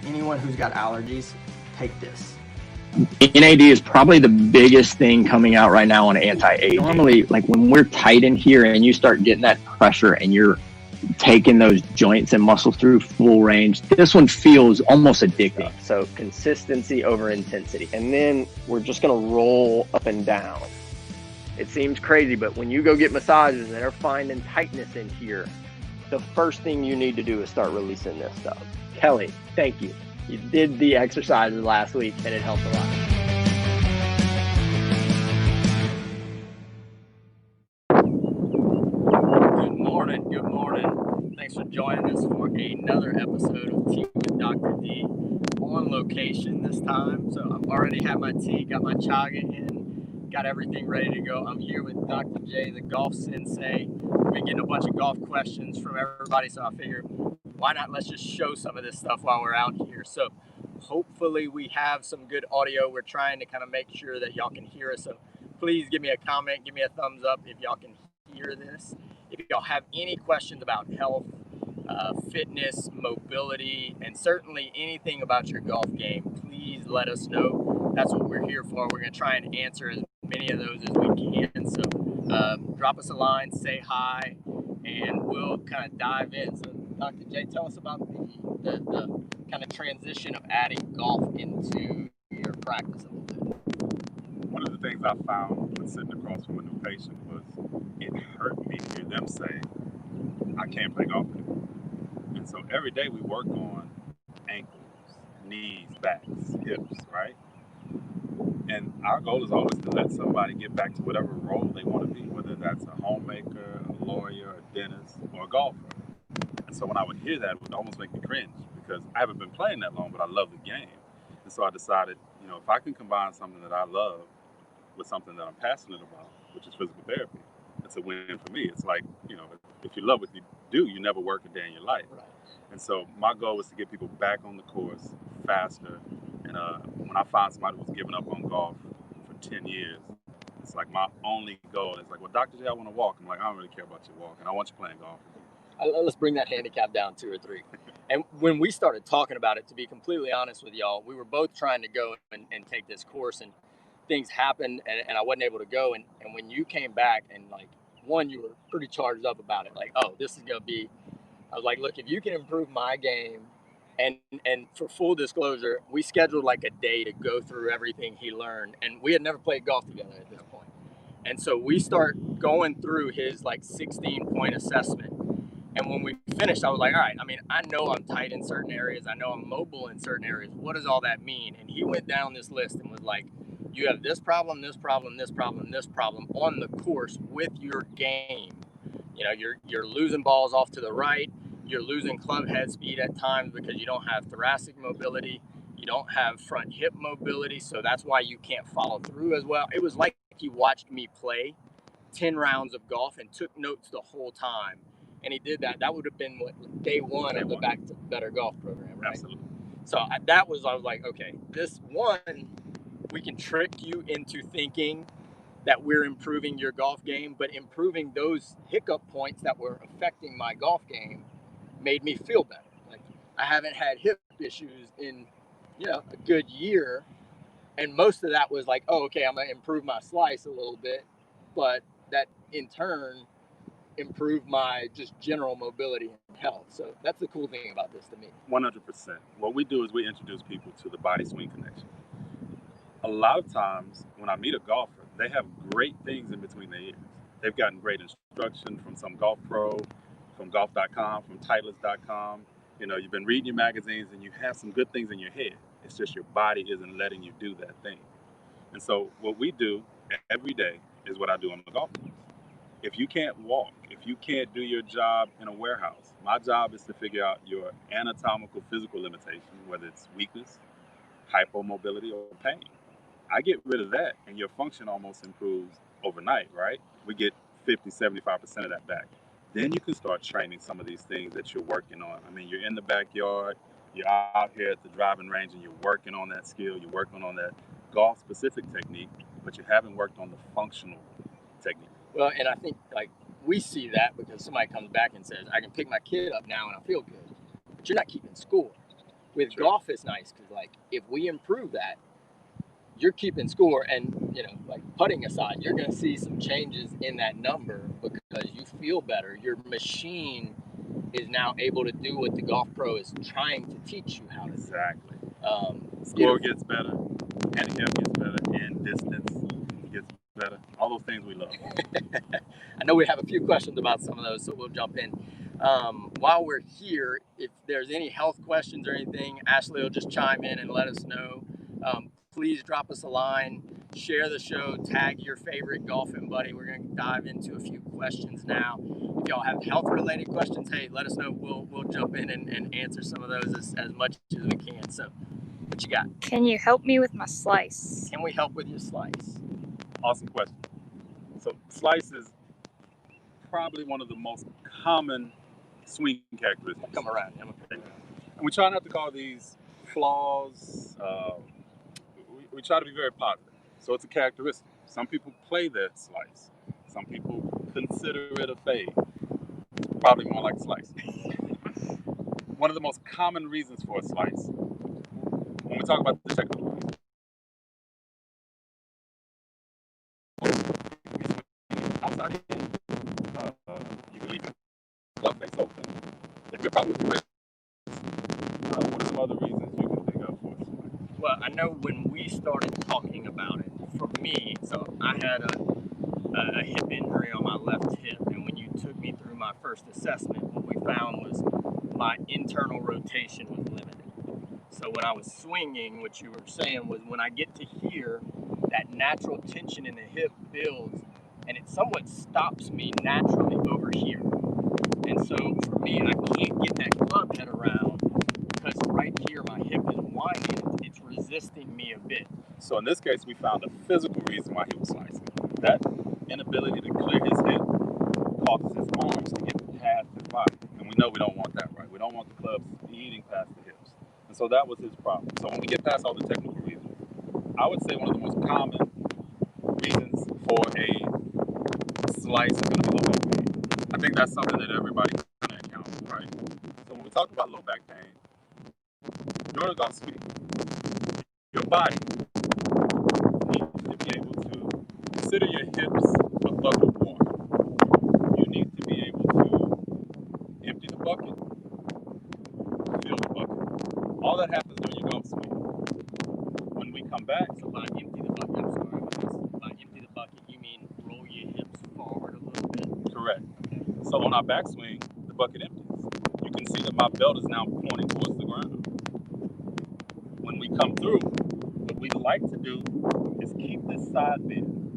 Anyone who's got allergies, take this. NAD is probably the biggest thing coming out right now on anti-aging. Normally, like when we're tight in here and you start getting that pressure and you're taking those joints and muscles through full range, this one feels almost addicting. So consistency over intensity. And then we're just going to roll up and down. It seems crazy, but when you go get massages and they're finding tightness in here, the first thing you need to do is start releasing this stuff. Kelly, thank you. You did the exercises last week and it helped a lot. Good morning. Thanks for joining us for another episode of Tea with Dr. D. On location this time. So I've already had my tea, got my chaga in, got everything ready to go. I'm here with Dr. J, the Golf Sensei. We've been getting a bunch of golf questions from everybody, so I figured, why not let's just show some of this stuff while we're out here. So hopefully we have some good audio. We're trying to kind of make sure that y'all can hear us. So please give me a comment, give me a thumbs up if y'all can hear this. If y'all have any questions about health, fitness, mobility, and certainly anything about your golf game, please let us know. That's what we're here for. We're going to try and answer as many of those as we can. So drop us a line, say hi, and we'll kind of dive in. So Dr. J, tell us about the kind of transition of adding golf into your practice a little bit. One of the things I found when sitting across from a new patient was it hurt me to hear them say, I can't play golf anymore. And so every day we work on ankles, knees, backs, hips, right? And our goal is always to let somebody get back to whatever role they want to be, whether that's a homemaker, a lawyer, a dentist, or a golfer. And so when I would hear that, it would almost make me cringe because I haven't been playing that long, but I love the game. And so I decided, if I can combine something that I love with something that I'm passionate about, which is physical therapy, it's a win for me. It's like, if you love what you do, you never work a day in your life. Right. And so my goal was to get people back on the course faster. And when I find somebody who's given up on golf for 10 years, it's like my only goal is like, well, Dr. J, I want to walk. I'm like, I don't really care about your walking. I want you playing golf. Let's bring that handicap down 2 or 3. And when we started talking about it, to be completely honest with y'all, we were both trying to go and take this course, and things happened and I wasn't able to go. And when you came back and you were pretty charged up about it. Like, oh, this is going to be, I was like, look, if you can improve my game, and for full disclosure, we scheduled like a day to go through everything he learned. And we had never played golf together at this point. And so we start going through his 16-point assessment. And when we finished, I was like, all right, I know I'm tight in certain areas. I know I'm mobile in certain areas. What does all that mean? And he went down this list and was like, you have this problem, this problem, this problem, this problem on the course with your game. You're losing balls off to the right. You're losing club head speed at times because you don't have thoracic mobility. You don't have front hip mobility. So that's why you can't follow through as well. It was like he watched me play 10 rounds of golf and took notes the whole time. And he did that. That would have been day one of the Back to Better Golf program, right? Absolutely. So I was like, okay, this one, we can trick you into thinking that we're improving your golf game, but improving those hiccup points that were affecting my golf game made me feel better. Like, I haven't had hip issues in, a good year. And most of that was like, oh, okay, I'm going to improve my slice a little bit. But that in turn improved my just general mobility and health. So that's the cool thing about this to me. 100%. What we do is we introduce people to the body swing connection. A lot of times when I meet a golfer, they have great things in between their ears. They've gotten great instruction from some golf pro, from golf.com, from Titleist.com. You've been reading your magazines and you have some good things in your head. It's just your body isn't letting you do that thing. And so what we do every day is what I do on the golf course. If you can't walk, if you can't do your job in a warehouse, my job is to figure out your anatomical physical limitation, whether it's weakness, hypomobility, or pain. I get rid of that and your function almost improves overnight, right? We get 50, 75% of that back. Then you can start training some of these things that you're working on. You're in the backyard, you're out here at the driving range and you're working on that skill, you're working on that golf-specific technique, but you haven't worked on the functional technique. Well, and I think we see that because somebody comes back and says, I can pick my kid up now and I feel good. But you're not keeping score. With Sure. golf, it's nice because like if we improve that, you're keeping score, and you know, like putting aside, you're going to see some changes in that number because you feel better. Your machine is now able to do what the golf pro is trying to teach you how to do. Exactly. You Score know, gets better, handicap gets better, and distance gets better. All those things we love. I know we have a few questions about some of those, so we'll jump in. While we're here, if there's any health questions or anything, Ashley will just chime in and let us know. Please drop us a line, share the show, tag your favorite golfing buddy. We're going to dive into a few questions now. If y'all have health-related questions, hey, let us know. We'll jump in and answer some of those as much as we can. So, what you got? Can you help me with my slice? Can we help with your slice? Awesome question. So slice is probably one of the most common swing characteristics. Come around. I'm okay. And we try not to call these flaws. We try to be very positive. So it's a characteristic. Some people play their slice. Some people consider it a fade. Probably more like slice. One of the most common reasons for a slice, when we talk about the technical reasons, outside in, you can leave the club face open. If you're probably what are some other reasons you can think of for a slice? Well, I know when we started talking about it, for me, so I had a hip injury on my left hip, and when you took me through my first assessment, what we found was my internal rotation was limited. So when I was swinging, what you were saying was when I get to here, that natural tension in the hip builds, and it somewhat stops me naturally over here. And so for me, I can't get that club head around because right here my hip is winding. It's resisting me a bit. So in this case, we found a physical reason why he was slicing. That inability to clear his hip causes his arms to get past his body. And we know we don't want that, right? We don't want the club speeding past the hips. And so that was his problem. So when we get past all the technical reasons, I would say one of the most common reasons for a slice is going to be low back pain. I think that's something that everybody kind of encounters, right? So when we talk about low back pain, during a golf swing, your body needs to be able to consider your hips a bucket of water. You need to be able to empty the bucket, fill the bucket. All that happens during your golf swing. When we come back, So by empty the bucket, I'm sorry about this. By empty the bucket, you mean roll your hips forward a little bit? correct. So on our backswing, the bucket empties. You can see that my belt is now pointing towards the ground. When we come through, what we like to do is keep this side bend.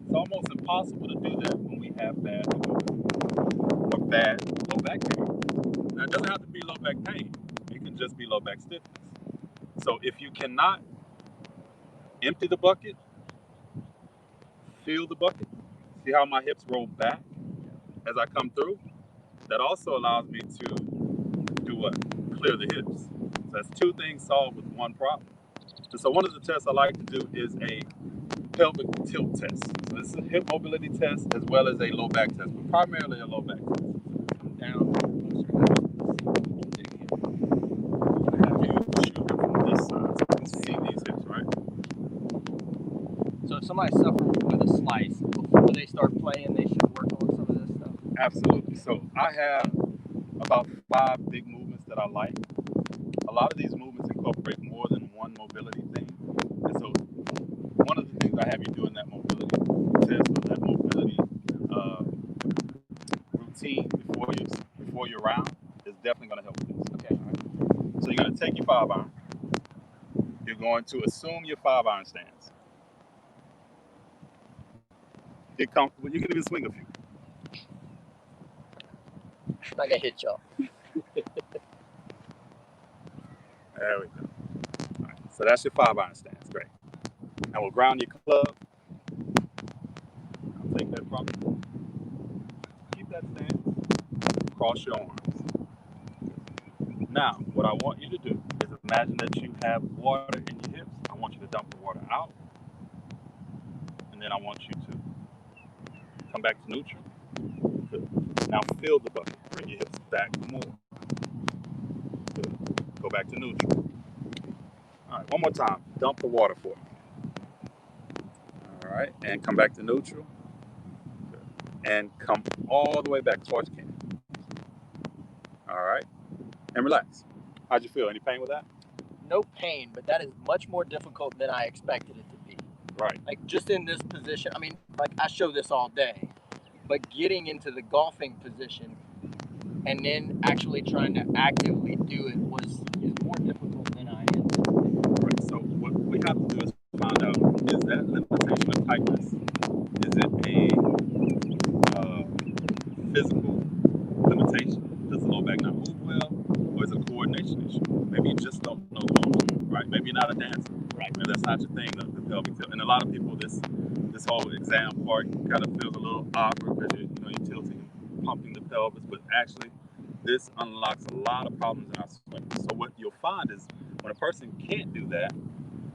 It's almost impossible to do that when we have bad or bad low back pain. Now, it doesn't have to be low back pain. It can just be low back stiffness. So if you cannot empty the bucket, fill the bucket, see how my hips roll back as I come through? That also allows me to do what? Clear the hips. So that's two things solved with one problem. And so one of the tests I like to do is a pelvic tilt test. So this is a hip mobility test as well as a low back test, but primarily a low back test. Come down. Have you shoot it from this side so you can see these hips, right? So if somebody's suffering with a slice, before they start playing, they should work on some of this stuff. Absolutely. So I have about 5 big movements that I like. A lot of these movements incorporate more than one mobility thing. And so one of the things I have you do in that mobility test or that mobility routine before your round is definitely going to help with this. Okay. All right? So you're going to take your 5-iron. You're going to assume your 5-iron stance. Get comfortable. You can even swing a few. I'm not gonna hit y'all. There we go. All right. So that's your 5-iron stance. Great. Now we'll ground your club. I'll take that from you. Keep that stance. Cross your arms. Now, what I want you to do is imagine that you have water in your hips. I want you to dump the water out. And then I want you to come back to neutral. Good. Now fill the bucket. Bring your hips back more. Good. Go back to neutral. All right, one more time. Dump the water for me. All right, and come back to neutral. Good. And come all the way back towards Ken. All right, and relax. How'd you feel? Any pain with that? No pain, but that is much more difficult than I expected it to be. Right. Like just in this position, I mean, like I show this all day, but getting into the golfing position and then actually trying to actively do it is more difficult than I anticipated. Right. So what we have to do is find out, is that limitation of tightness, is it a physical limitation? Does the low back not move well? Or is it a coordination issue? Maybe you just don't know the moment, right? Maybe you're not a dancer. Right. Maybe that's not your thing, the pelvic tilt. And a lot of people, this whole exam part kind of feels a little awkward because you're tilting and pumping the pelvis, but actually this unlocks a lot of problems in our swing. So what you'll find is when a person can't do that,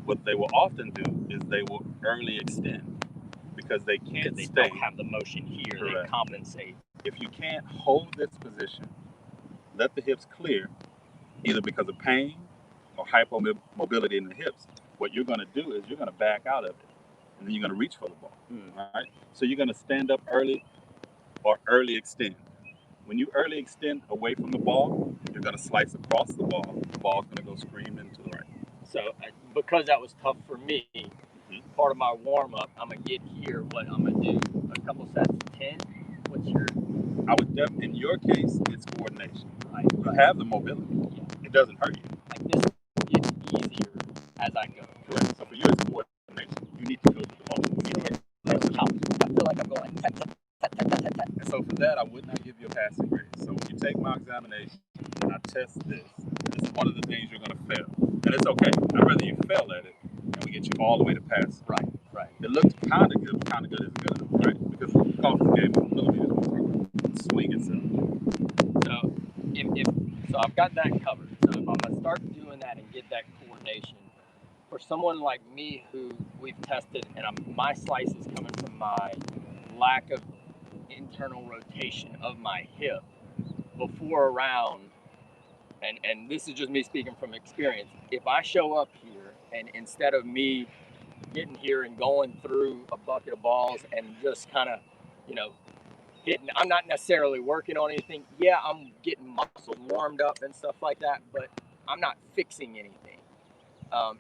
what they will often do is they will early extend because they can't They stay. don't have the motion here. Correct. They compensate. If you can't hold this position, let the hips clear, either because of pain or hypomobility in the hips, what you're going to do is you're going to back out of it, and then you're going to reach for the ball. Right? So you're going to stand up early or early extend. When you early extend away from the ball, you're going to slice across the ball. The ball's going to go screaming to the right. So because that was tough for me, part of my warm-up, I'm going to get here, what I'm going to do, a couple sets of 10. What's your... I would definitely, in your case, it's coordination. Right. You have the mobility. Yeah. It doesn't hurt you. Like this gets easier as I go. Correct. So for you, it's coordination. You need to go to the ball. I feel like I'm going. And so for that, I would not give you a passing grade. So when you take my examination and I test this is one of the things you're going to fail. And it's okay. I'd rather you fail at it and we get you all the way to pass. Right. It looks kind of good. Kind of good isn't good enough, right? Because golf is a game of millimeters. We're talking about swing itself. So I've got that covered. So if I'm going to start doing that and get that coordination, for someone like me who we've tested, and my slice is coming from my lack of internal rotation of my hip before a round, and this is just me speaking from experience, if I show up here and instead of me getting here and going through a bucket of balls and just kind of, hitting, I'm not necessarily working on anything. Yeah, I'm getting muscle warmed up and stuff like that, but I'm not fixing anything.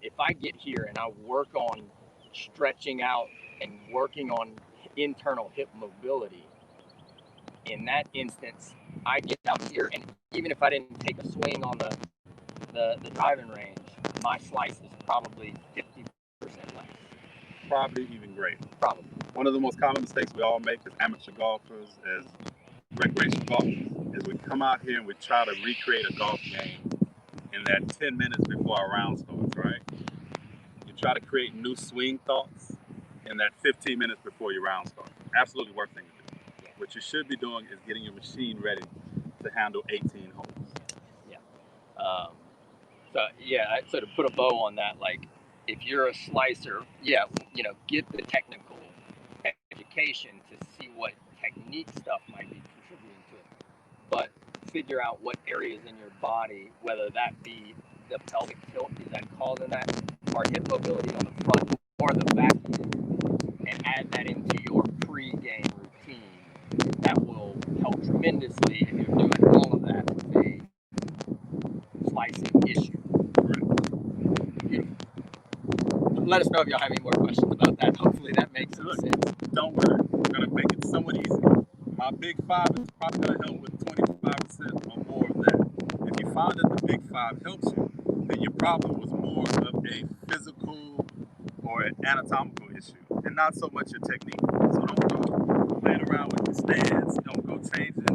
If I get here and I work on stretching out and working on internal hip mobility, in that instance, I get out here, and even if I didn't take a swing on the driving range, my slice is probably 50% less. Probably even greater. Probably. One of the most common mistakes we all make as amateur golfers, as recreational golfers, is we come out here and we try to recreate a golf game in that 10 minutes before our round starts, right? You try to create new swing thoughts in that 15 minutes before your round starts. Absolutely worst thing to do. Yeah. What you should be doing is getting your machine ready to handle 18 holes. Yeah. So to put a bow on that, like if you're a slicer, get the technical education to see what technique stuff might be contributing to it. But figure out what areas in your body, whether that be the pelvic tilt, is that causing that, or hip mobility on the front or the back end, and add that into your pre-game routine. That will help tremendously if you're doing all of that with a slicing issue. Beautiful. Let us know if y'all have any more questions about that. Hopefully that makes some sense. Don't worry. We're going to make it somewhat easy. My Big Five is probably going to help with 25% or more of that. If you find that the Big Five helps you, then your problem was more of a physical or an anatomical issue and not so much your technique. So don't go playing around with your stance. Don't go changing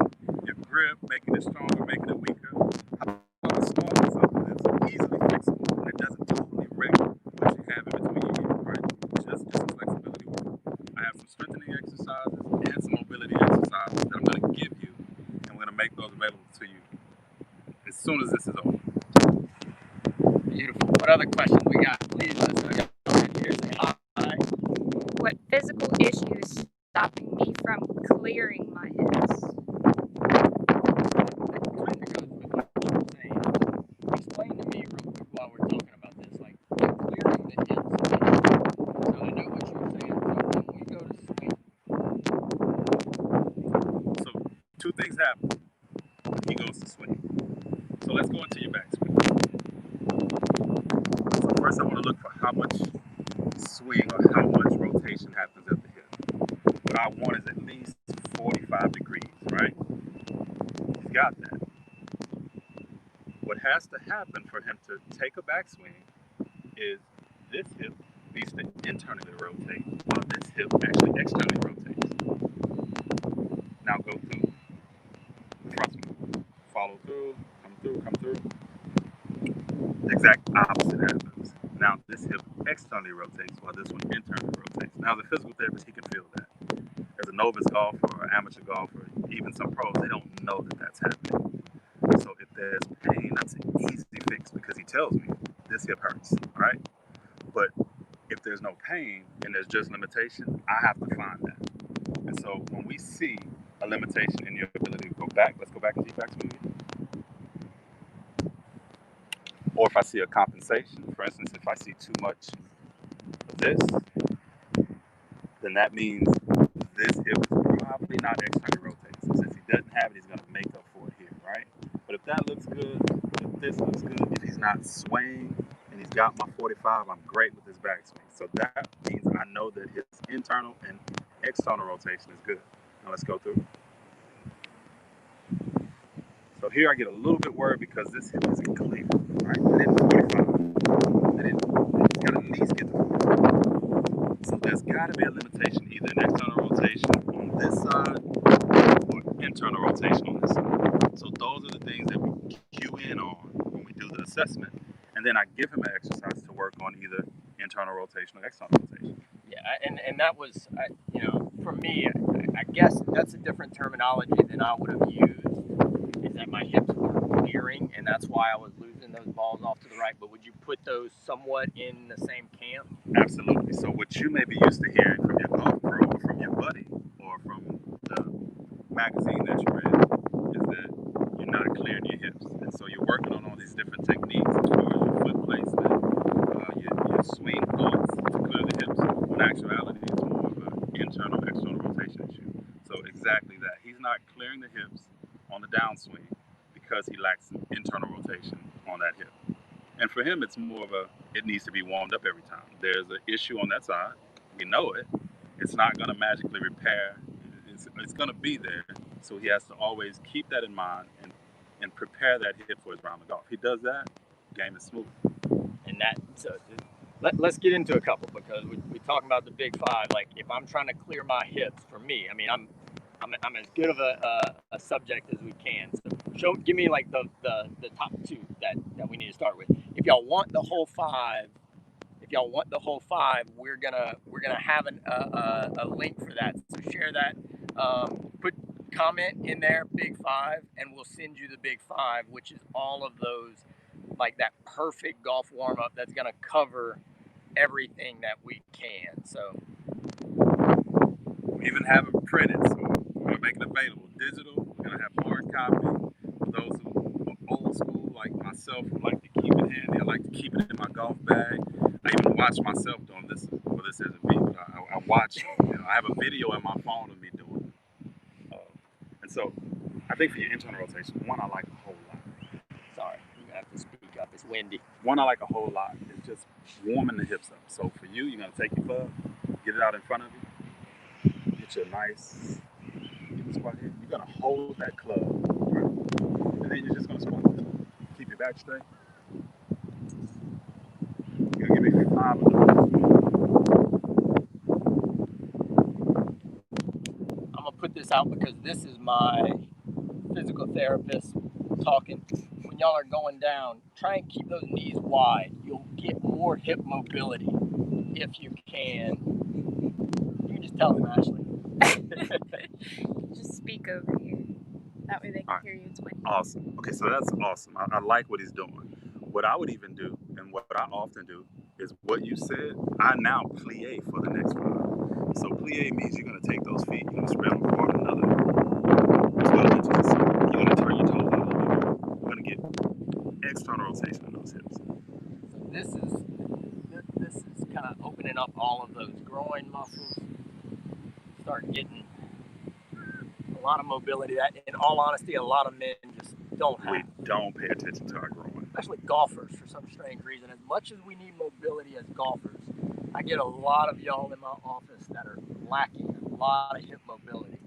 your grip, making it stronger, making it weaker. How about start with something that's easily fixable and it doesn't totally wreck what you have in between your ears, right? Just some flexibility work. I have some strengthening exercises and some mobility exercises that I'm going to give you, and we're going to make those available to you as soon as this is over. Beautiful. What other questions we got? Please let us know. Here's the hi. What physical issues stopping me from clearing my hips? Kind of goes with what you're saying. Explain to things happen. He goes to swing. So let's go into your backswing. So first I want to look for how much swing or how much rotation happens at the hip. What I want is at least 45 degrees, right? He's got that. What has to happen for him to take a backswing is this hip needs to internally rotate while this hip actually externally rotates. Now go through the front swing. Follow through, come through, come through. The exact opposite happens. Now this hip externally rotates while this one internally rotates. Now as a physical therapist, he can feel that. As a novice golfer or amateur golfer, even some pros, they don't know that that's happening. So if there's pain, that's an easy fix because he tells me this hip hurts, right? But if there's no pain and there's just limitation, I have to find that. And so when we see a limitation in your ability to go back, let's go back into your backswing. Or if I see a compensation, for instance, if I see too much of this, then that means this hip is probably not externally rotating. So since he doesn't have it, he's going to make up for it here, right? But if that looks good, if this looks good, if he's not swaying and he's got my 45, I'm great with his backswing. So that means I know that his internal and external rotation is good. Now let's go through. So here I get a little bit worried because this hip isn't clear, right? I didn't 45. He's got to at least get to 45. So there's got to be a limitation, either an external rotation on this side or internal rotation on this side. So those are the things that we cue in on when we do the assessment. And then I give him an exercise to work on either internal rotation or external rotation. Yeah, and that was, for me, I guess that's a different terminology than I would have used. Is that my hips were clearing, and that's why I was losing those balls off to the right. But would you put those somewhat in the same camp? Absolutely. So what you may be used to hearing from your golf pro or from your buddy or from the magazine that you read is that you're not clearing your hips. And so you're working on all these different techniques as far as your foot placement, your swing thoughts to clear the hips. When in actuality, it's more of an internal, external rotation issue. So exactly that. He's not clearing the hips on the downswing because he lacks internal rotation on that hip. And for him, it's more of it needs to be warmed up every time. There's an issue on that side. We know it. It's not going to magically repair. It's going to be there. So he has to always keep that in mind and prepare that hip for his round of golf. He does that, game is smooth. And let's get into a couple, because we talking about the big five. Like, if I'm trying to clear my hips, for me, I mean, I'm as good of a subject as we can. So give me like the top two that we need to start with. If y'all want the whole five, we're gonna have a link for that. So share that. Put comment in there, big five, and we'll send you the big five, which is all of those, like that perfect golf warm up that's gonna cover everything that we can. So we even have it printed, so we're gonna make it available digital. We're gonna have hard copy. For those who are old school like myself, who like to keep it handy, I like to keep it in my golf bag. I even watch myself doing this. Well, this isn't me, but I watch. I have a video in my phone of me doing it. And so I think for your internal rotation, one I like a whole lot. Sorry, you're gonna have to speak up. It's windy. One I like a whole lot is just warming the hips up. So for you, you're gonna take your club, get it out in front of you, get you a nice spot here. You're gonna hold that club, right? And then you're just gonna squat. Keep your back straight. You're gonna give me 5 of those. I'm gonna put this out because this is my physical therapist talking. When y'all are going down, try and keep those knees wide. You'll get more hip mobility if you can. You can just tell them, Ashley. Just speak over here. That way they can hear you. It's windy. Awesome. Okay, so that's awesome. I like what he's doing. What I would even do, and what I often do, is what you said, I now plie for the next 5. So plie means you're going to take those feet, you're going to spread them apart another 12 inches or so. You're going to turn your toes out a little bit. You're going to get external rotation in those hips. So this is kind of opening up all of those groin muscles. Start getting a lot of mobility that, in all honesty, a lot of men just don't have. We don't pay attention to our groin. Especially golfers, for some strange reason. As much as we need mobility as golfers, I get a lot of y'all in my office that are lacking a lot of hip mobility.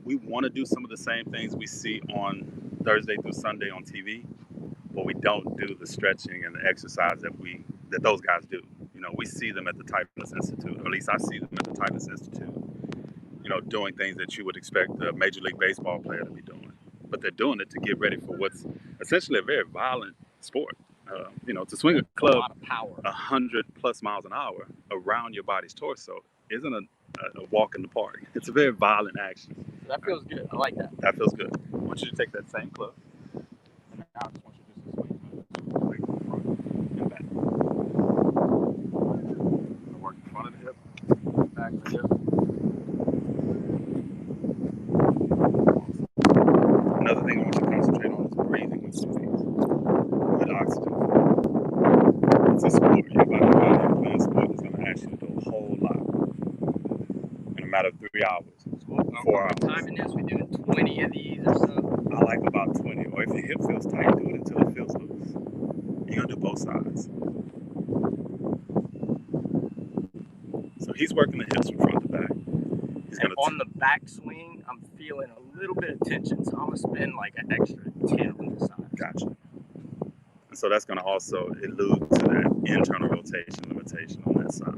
We want to do some of the same things we see on Thursday through Sunday on TV, but we don't do the stretching and the exercise that those guys do. You know, we see them at the Tightness Institute, or at least I see them at the Tightness Institute, you know, doing things that you would expect a Major League Baseball player to be doing. But they're doing it to get ready for what's essentially a very violent sport. You know, to swing a club A lot of power. 100+ miles an hour around your body's torso isn't a walk in the park. It's a very violent action. That feels good. I like that. That feels good. I want you to take that same club, and now I just want you just to swing away from the front and back. Work the front of the hip, back of the hip. Another thing I want you to concentrate on is breathing with swings. Good oxygen. It's a sport. Your body playing sport is going to ask you to do a whole lot in a matter of 3 hours. 4 hours. Timing this, we're doing 20 of these or so. I like about 20. Or if your hip feels tight, do it until it feels loose. You're going to do both sides. So he's working the hips from front to back. He's And on the backswing, I'm feeling a little bit of tension, so I'm going to spend like an extra 10 on the side. Gotcha. And so that's going to also allude to that internal rotation limitation on that side.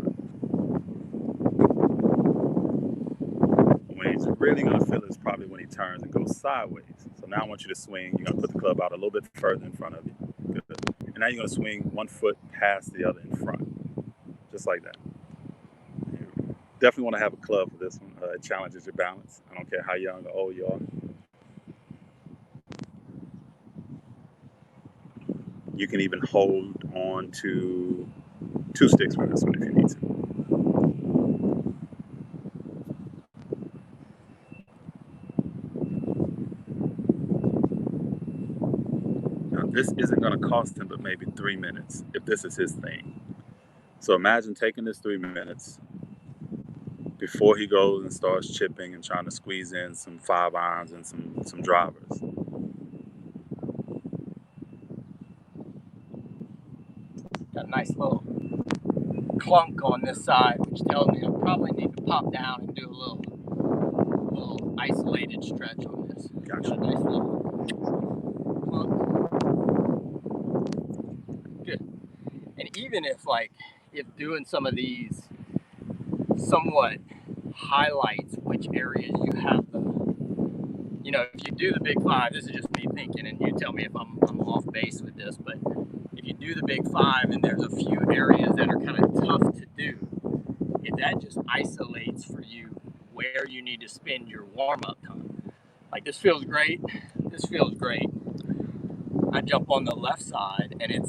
When he's really going to feel it is probably when he turns and goes sideways. So now I want you to swing. You're going to put the club out a little bit further in front of you. Good. And now you're going to swing one foot past the other in front. Just like that. You definitely want to have a club for this one. It challenges your balance. I don't care how young or old you are. You can even hold on to 2 sticks for this one if you need to. Now, this isn't going to cost him but maybe 3 minutes if this is his thing. So imagine taking this 3 minutes before he goes and starts chipping and trying to squeeze in some 5-irons and some drivers. Got a nice little clunk on this side, which tells me I probably need to pop down and do a little isolated stretch on this. Gotcha. Got a nice little clunk. Good. And even if doing some of these somewhat highlights which areas you have if you do the big 5, this is just me thinking, and you tell me if I'm off base with this, but if you do the big 5 and there's a few areas that are kind of tough to do, if that just isolates for you where you need to spend your warm-up time. Like, this feels great. This feels great. I jump on the left side and it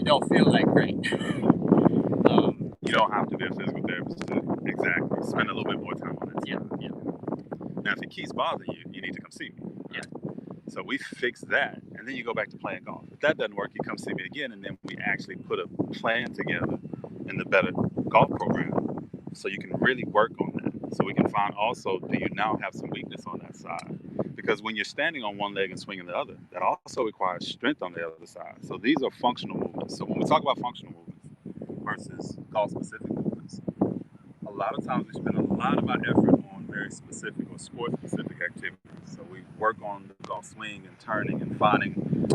don't feel that great. You don't have to be a physical therapist to exactly spend a little bit more time on that. Yeah. Now, if it keeps bothering you, you need to come see me. Right? Yeah. So we fix that, and then you go back to playing golf. If that doesn't work, you come see me again, and then we actually put a plan together in the better golf program so you can really work on that. So we can find also, do you now have some weakness on that side? Because when you're standing on one leg and swinging the other, that also requires strength on the other side. So these are functional movements. So when we talk about functional movements versus golf-specific movements, a lot of times we spend a lot of our effort on very specific or sport-specific activities. So we work on the golf swing and turning and finding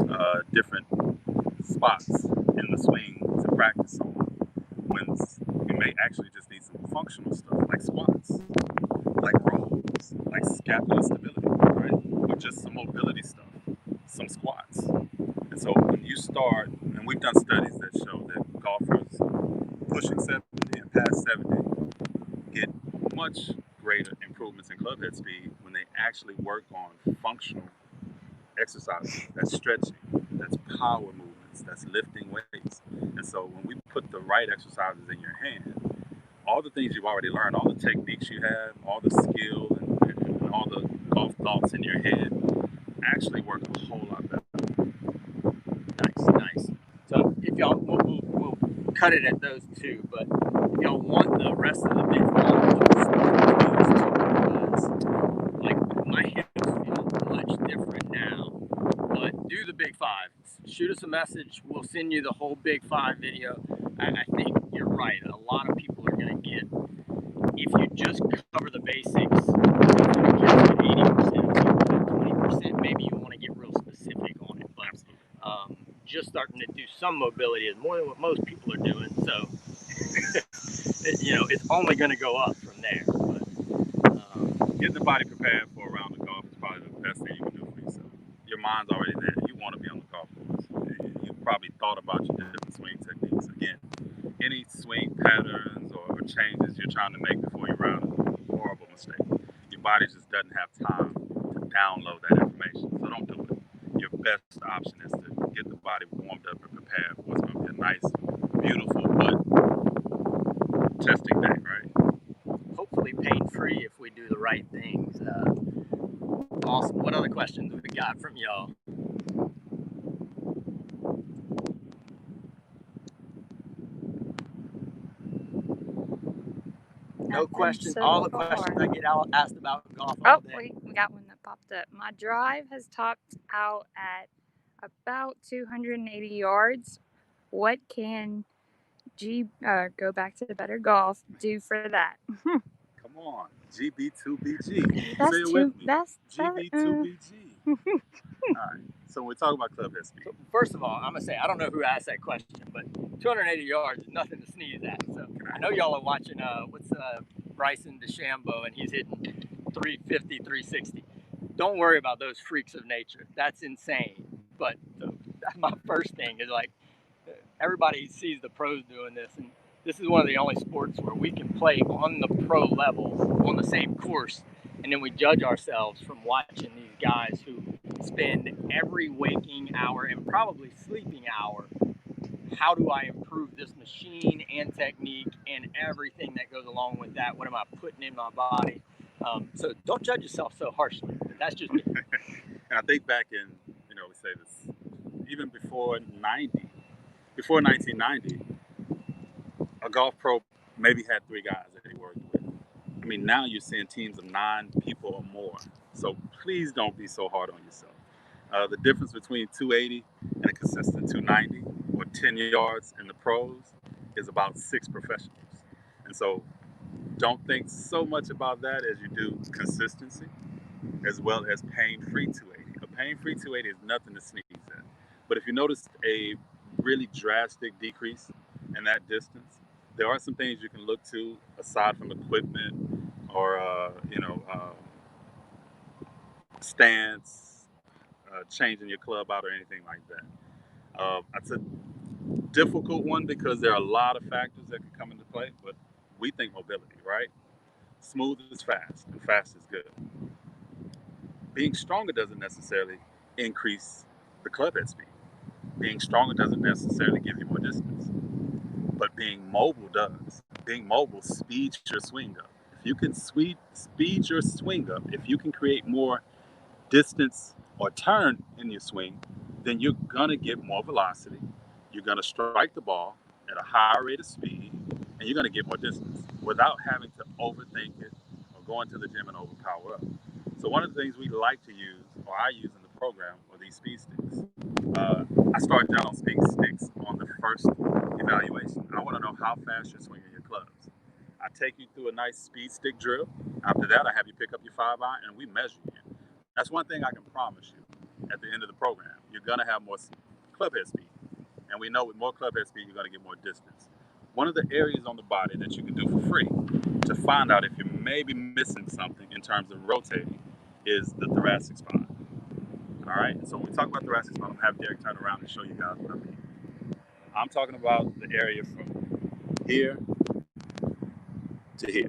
different spots in the swing to practice on, when you may actually just need some functional stuff like squats, like rolls, like scapular stability, right? Or just some mobility stuff, some squats. And so when you start, and we've done studies that show that golfers pushing 70 and past 70 get much greater improvements in club head speed when they actually work on functional exercises. That's stretching, that's power movements, that's lifting weights. And so when we put the right exercises in your hand, all the things you've already learned, all the techniques you have, all the skill and all the golf thoughts in your head actually work a whole lot better. Nice. So if y'all, we'll cut it at those 2, but if y'all want the rest of the big 5, a message. We'll send you the whole Big 5 video. I think you're right. A lot of people are going to get, if you just cover the basics, 80%, 20%, maybe you want to get real specific on it. But just starting to do some mobility is more than what most people are doing. So, it's only going to go up from there. But, getting the body prepared for a round of golf is probably the best thing you can do for yourself. Your mind's already there. You want to be on the golf course. You've probably thought about your different swing techniques. Again, any swing patterns or changes you're trying to make before you round is a horrible mistake. Your body just doesn't have time to download that information, so don't do it. Your best option is to get the body warmed up and prepared for what's going to be a nice, beautiful, but testing day, right? Hopefully pain-free if we do the right things. Awesome. What other questions have we got from y'all? No questions. All the questions I get asked about golf all day. Oh, wait, we got one that popped up. My drive has topped out at about 280 yards. What can go back to better golf do for that? Come on, GB2BG. That's Say it with me. that's GB2BG. All right. So we're talking about club head speed. So first of all, I'm gonna say I don't know who asked that question, but 280 yards is nothing to sneeze at. So I know y'all are watching Bryson DeChambeau, and he's hitting 350, 360. Don't worry about those freaks of nature. That's insane. But my first thing is like everybody sees the pros doing this, and this is one of the only sports where we can play on the pro level on the same course, and then we judge ourselves from watching these guys who spend every waking hour and probably sleeping hour. How do I improve this machine and technique and everything that goes along with that? What am I putting in my body? So don't judge yourself so harshly. But that's just me. And I think back in, we say this, even before 1990, a golf pro maybe had 3 guys that he worked with. I mean, now you're seeing teams of 9 people or more. So please don't be so hard on yourself. The difference between 280 and a consistent 290 or 10 yards in the pros is about 6 professionals. And so don't think so much about that as you do consistency, as well as pain-free 280. A pain-free 280 is nothing to sneeze at. But if you notice a really drastic decrease in that distance, there are some things you can look to aside from equipment or, stance, changing your club out or anything like that. It's a difficult one because there are a lot of factors that can come into play, but we think mobility, right? Smooth is fast and fast is good. Being stronger doesn't necessarily increase the club head speed. Being stronger doesn't necessarily give you more distance, but being mobile does. Being mobile speeds your swing up. If you can speed your swing up, if you can create more distance or turn in your swing, then you're gonna get more velocity. You're gonna strike the ball at a higher rate of speed, and you're gonna get more distance without having to overthink it or go into the gym and overpower up. So one of the things we like to use, or I use in the program, are these speed sticks. I started down on speed sticks on the first evaluation. I want to know how fast you're swinging your clubs. I take you through a nice speed stick drill. After that, I have you pick up your 5-iron and we measure you. That's one thing I can promise you. At the end of the program, you're going to have more club head speed. And we know with more club head speed, you're going to get more distance. One of the areas on the body that you can do for free to find out if you're maybe missing something in terms of rotating is the thoracic spine. All right, so when we talk about thoracic spine, I'm going to have Derek turn around and show you guys what I mean. I'm talking about the area from here to here.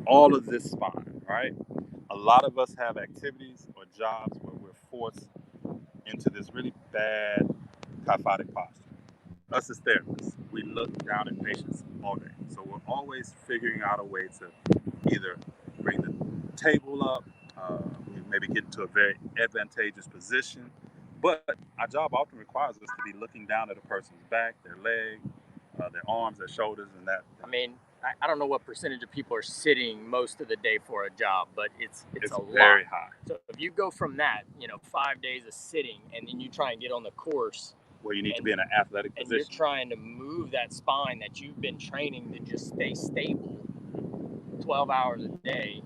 All of this spine, right? A lot of us have activities or jobs where we're forced into this really bad kyphotic posture. Us as therapists, we look down at patients all day. So we're always figuring out a way to either bring the table up, maybe get into a very advantageous position. But our job often requires us to be looking down at a person's back, their leg, their arms, their shoulders, and that. I mean, I don't know what percentage of people are sitting most of the day for a job, but it's a very lot. high. So if you go from that, 5 days of sitting, and then you try and get on the course where you need to be in an athletic And position. you're trying to move that spine that you've been training to just stay stable 12 hours a day.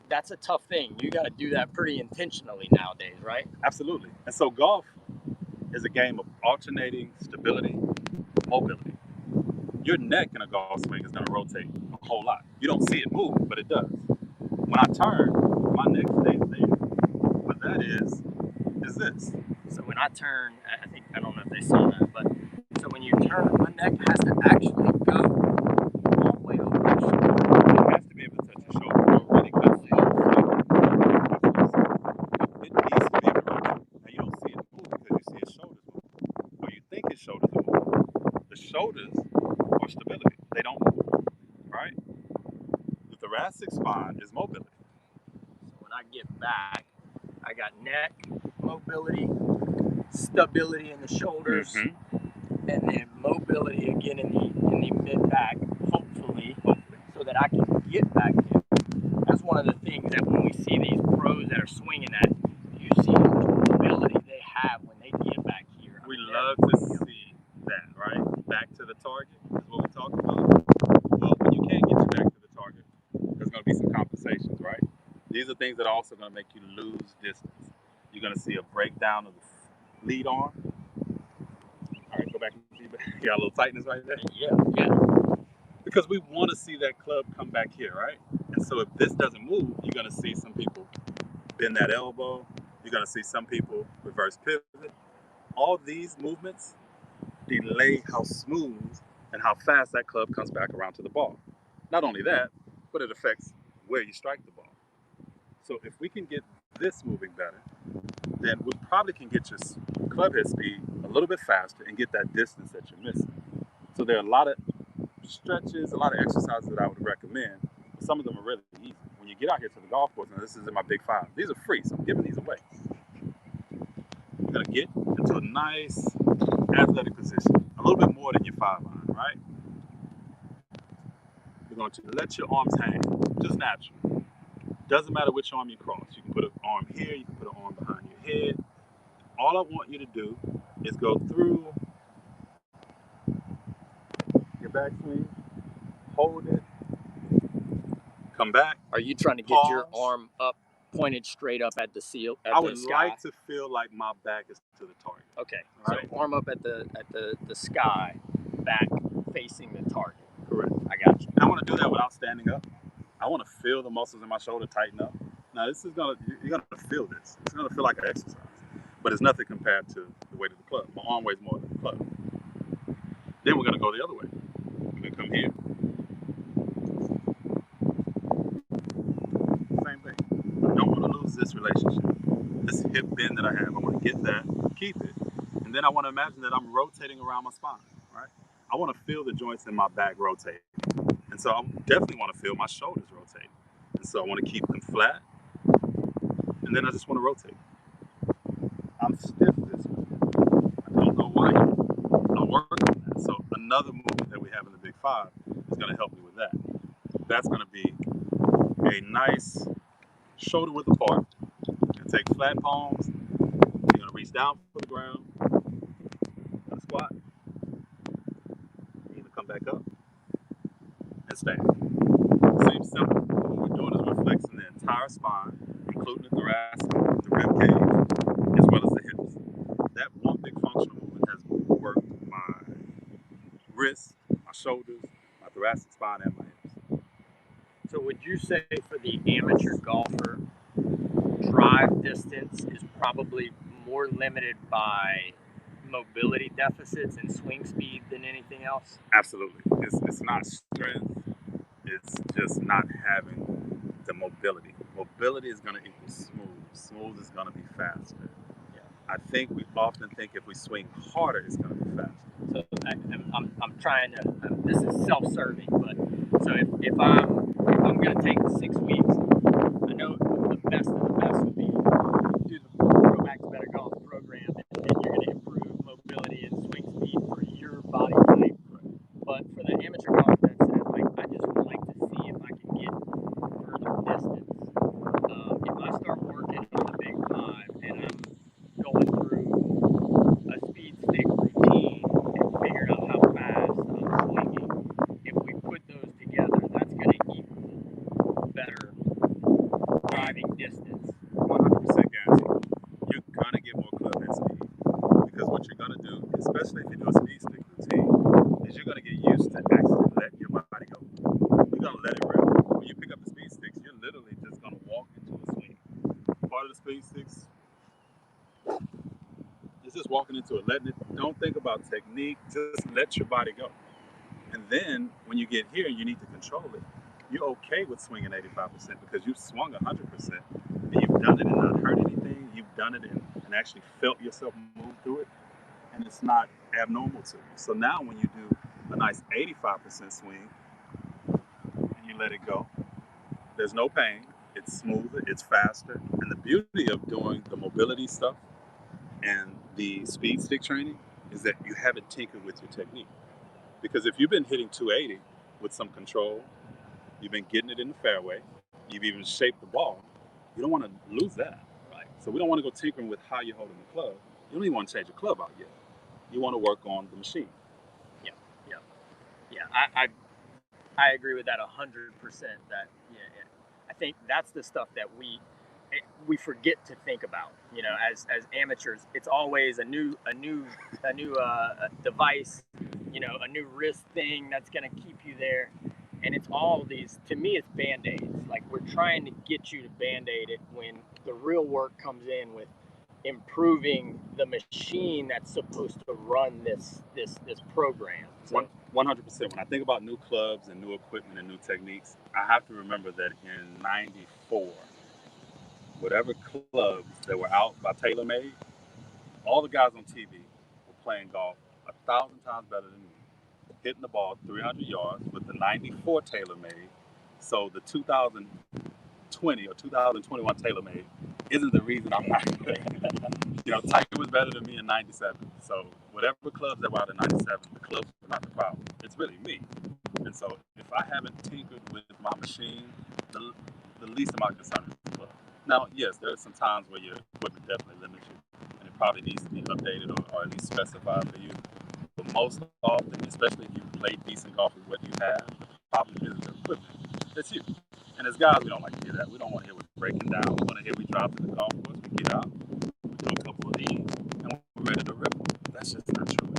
That's a tough thing. You got to do that pretty intentionally nowadays, right? Absolutely. And so golf is a game of alternating stability, mobility. Your neck in a golf swing is going to rotate a whole lot. You don't see it move, but it does. When I turn, my neck stays there. What that is this. So when I turn, I don't know if they saw that, but so when you turn, my neck has to actually go all the way over your shoulder. It has to be able to touch your shoulder for a really good swing. It needs to be able to rotate. And you don't see it move because you see his shoulders move. Or you think his shoulders are moving. The shoulders are stability. They don't move, right? The thoracic spine is mobility. So when I get back, I got neck mobility, stability in the shoulders, and then mobility again in the mid back, hopefully, so that I can get back in. That's one of the things that when we see these pros that are swinging at, you see the mobility they have when they get back here. We love to see that, right? Back to the target is what we talk about. Well, when you can't get you back to the target, there's going to be some compensations, right? These are things that are also going to make you lose distance. You're going to see a breakdown of the lead arm. All right, go back and see. You got a little tightness right there? Yeah. Because we want to see that club come back here, right? And so if this doesn't move, you're going to see some people bend that elbow. You're going to see some people reverse pivot. All these movements delay how smooth and how fast that club comes back around to the ball. Not only that, but it affects where you strike the ball. So if we can get this moving better, then we probably can get your club head speed a little bit faster and get that distance that you're missing. So there are a lot of stretches, a lot of exercises that I would recommend. But some of them are really easy. When you get out here to the golf course, and this is in my big five, these are free, so I'm giving these away. You're gonna get into a nice athletic position, a little bit more than your 5-iron, right? You're going to let your arms hang, just naturally. Doesn't matter which arm you cross. You can put an arm here, you can put an arm behind your head. All I want you to do is go through your backswing, hold it, come back. Are you trying to get your arm up, pointed straight up at the seal? I would like to feel like my back is to the target. Okay, right? So arm up at the sky, back facing the target. Correct. I got you. And I want to do that without standing up. I want to feel the muscles in my shoulder tighten up. Now you're gonna feel this. It's gonna feel like an exercise, but it's nothing compared to the weight of the club. My arm weighs more than the club. Then we're gonna go the other way. We're gonna come here. Same thing. I don't want to lose this relationship. This hip bend that I have, I want to get that, keep it, and then I want to imagine that I'm rotating around my spine, right? I want to feel the joints in my back rotate. And so I definitely want to feel my shoulders rotate. And so I want to keep them flat. And then I just want to rotate. I'm stiff this way. I don't know why. I'll work on that. So another movement that we have in the Big Five is going to help me with that. That's going to be a nice shoulder width apart. And take flat palms. You're going to reach down for the ground. And squat. You're going to come back up. And stand. Same simple. What we're doing is we're flexing the entire spine, including the thoracic, the rib cage, as well as the hips. That one big functional movement has worked my wrists, my shoulders, my thoracic spine, and my hips. So would you say for the amateur golfer, drive distance is probably more limited by mobility deficits and swing speed than anything else? Absolutely. It's not strength. It's just not having the mobility. Mobility is going to equal smooth. Smooth is going to be faster. Yeah. I think we often think if we swing harder, it's going to be faster. So I'm trying to. This is self-serving, but so if I'm going to take 6 weeks, I know the best of the best would be do the Go Back to Better Golf program, and you're going to improve mobility and swing speed for your body type. But for the amateur golf, that said, like I just would like to see if I can get further distance. If I start working on the Big Five and I'm going through a speed a speed stick routine is you're going to get used to actually letting your body go. You're going to let it rip. When you pick up the speed sticks, you're literally just going to walk into a swing. Part of the speed sticks is just walking into it, letting it. Don't think about technique. Just let your body go. And then when you get here and you need to control it, you're okay with swinging 85% because you've swung 100% and you've done it and not hurt anything. You've done it and actually felt yourself move through it, and it's not abnormal to you. So now when you do a nice 85% swing and you let it go, there's no pain. It's smoother, it's faster. And the beauty of doing the mobility stuff and the speed stick training is that you haven't tinkered with your technique. Because if you've been hitting 280 with some control, you've been getting it in the fairway, you've even shaped the ball, you don't want to lose that, right? So we don't want to go tinkering with how you're holding the club. You don't even want to change your club out yet. You want to work on the machine. Yeah. I agree with that 100%. That I think that's the stuff that we forget to think about. You know, as amateurs, it's always a new device. You know, a new wrist thing that's going to keep you there. And it's all these, to me, it's Band-Aids. Like, we're trying to get you to Band-Aid it when the real work comes in with improving the machine that's supposed to run this program. So, 100%. When I think about new clubs and new equipment and new techniques, I have to remember that in '94, whatever clubs that were out by TaylorMade, all the guys on TV were playing golf 1,000 times better than me, hitting the ball 300 yards with the '94 TaylorMade. So the 2020 or 2021 TaylorMade isn't the reason I'm not good. You know, Tiger was better than me in '97. So whatever clubs that were out in '97, the clubs are not the problem. It's really me. And so if I haven't tinkered with my machine, the least of my concern is the club. Now, yes, there are some times where your equipment definitely limits you, and it probably needs to be updated or at least specified for you. But most often, especially if you play decent golf with what you have, the problem is the equipment. That's you. And as guys, we don't like to hear that. We don't want to hear we're breaking down. We want to hear we drop to the golf course, we get out, we do a couple of these, and we're ready to rip. That's just not true.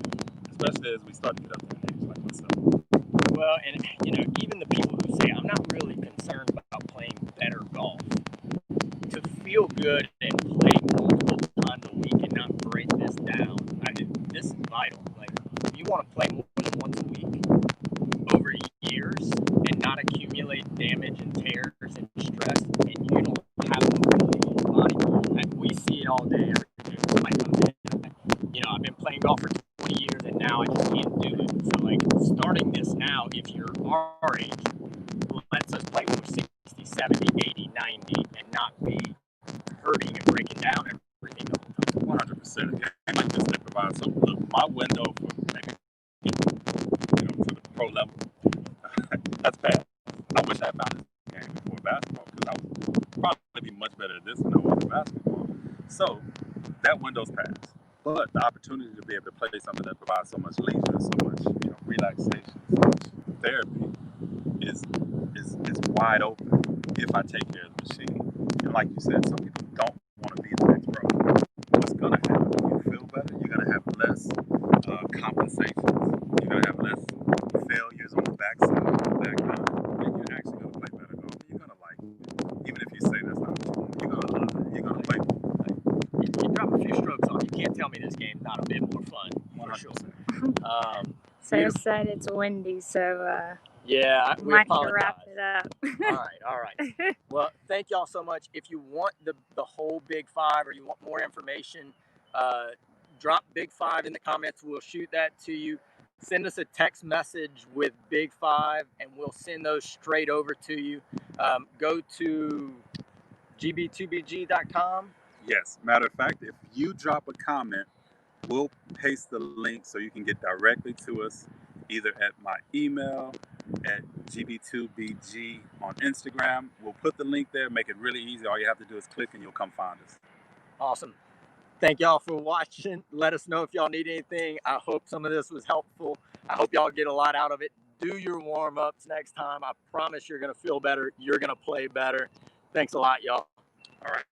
Especially as we start to get up to an age like myself. well, and you know, even the people who say I'm not really concerned about playing better golf, to feel good and play multiple times a week and not break this down, this is vital. Like, if you want to play more than once a week over years and not accumulate damage and tears and stress, and you don't have mobility in your body, we see it all day, every day. Somebody comes in, you know, I've been playing golf for 20 years and now I just can't do it. So, like, starting this now, if you're our age, lets us play when we're 60, 70, 80, 90 and not be hurting and breaking down everything the whole time. 100%. And like this, that provides some. Look, my window for maybe, you know, to the pro level, that's bad. I wish I had found this game before basketball because I would probably be much better at this than I was at basketball. So that window's passed. But the opportunity to be able to play something that provides so much leisure, so much, you know, relaxation, so much therapy is wide open if I take care of the machine. And like you said, some people don't want to be the next pro. What's going to happen when you feel better? You're going to have less compensations. You're going to have less failures on the backside, and you're actually going to play better golf. You're going to like it. Even if you say that's not what you want, you're going to love it. You're going to play more. You drop a few strokes on. You can't tell me this game's not a bit more fun. 100%. Sarah said it's windy, so Yeah, we might have to apologize. wrap it up. All right. Well, thank y'all so much. If you want the whole Big Five or you want more information, drop Big Five in the comments. We'll shoot that to you. Send us a text message with Big Five, and we'll send those straight over to you. Go to gb2bg.com. Yes. Matter of fact, if you drop a comment, we'll paste the link so you can get directly to us either at my email, at gb2bg on Instagram. We'll put the link there, make it really easy. All you have to do is click and you'll come find us. Awesome. Thank y'all for watching. Let us know if y'all need anything. I hope some of this was helpful. I hope y'all get a lot out of it. Do your warm-ups next time. I promise you're going to feel better. You're going to play better. Thanks a lot, y'all. All right.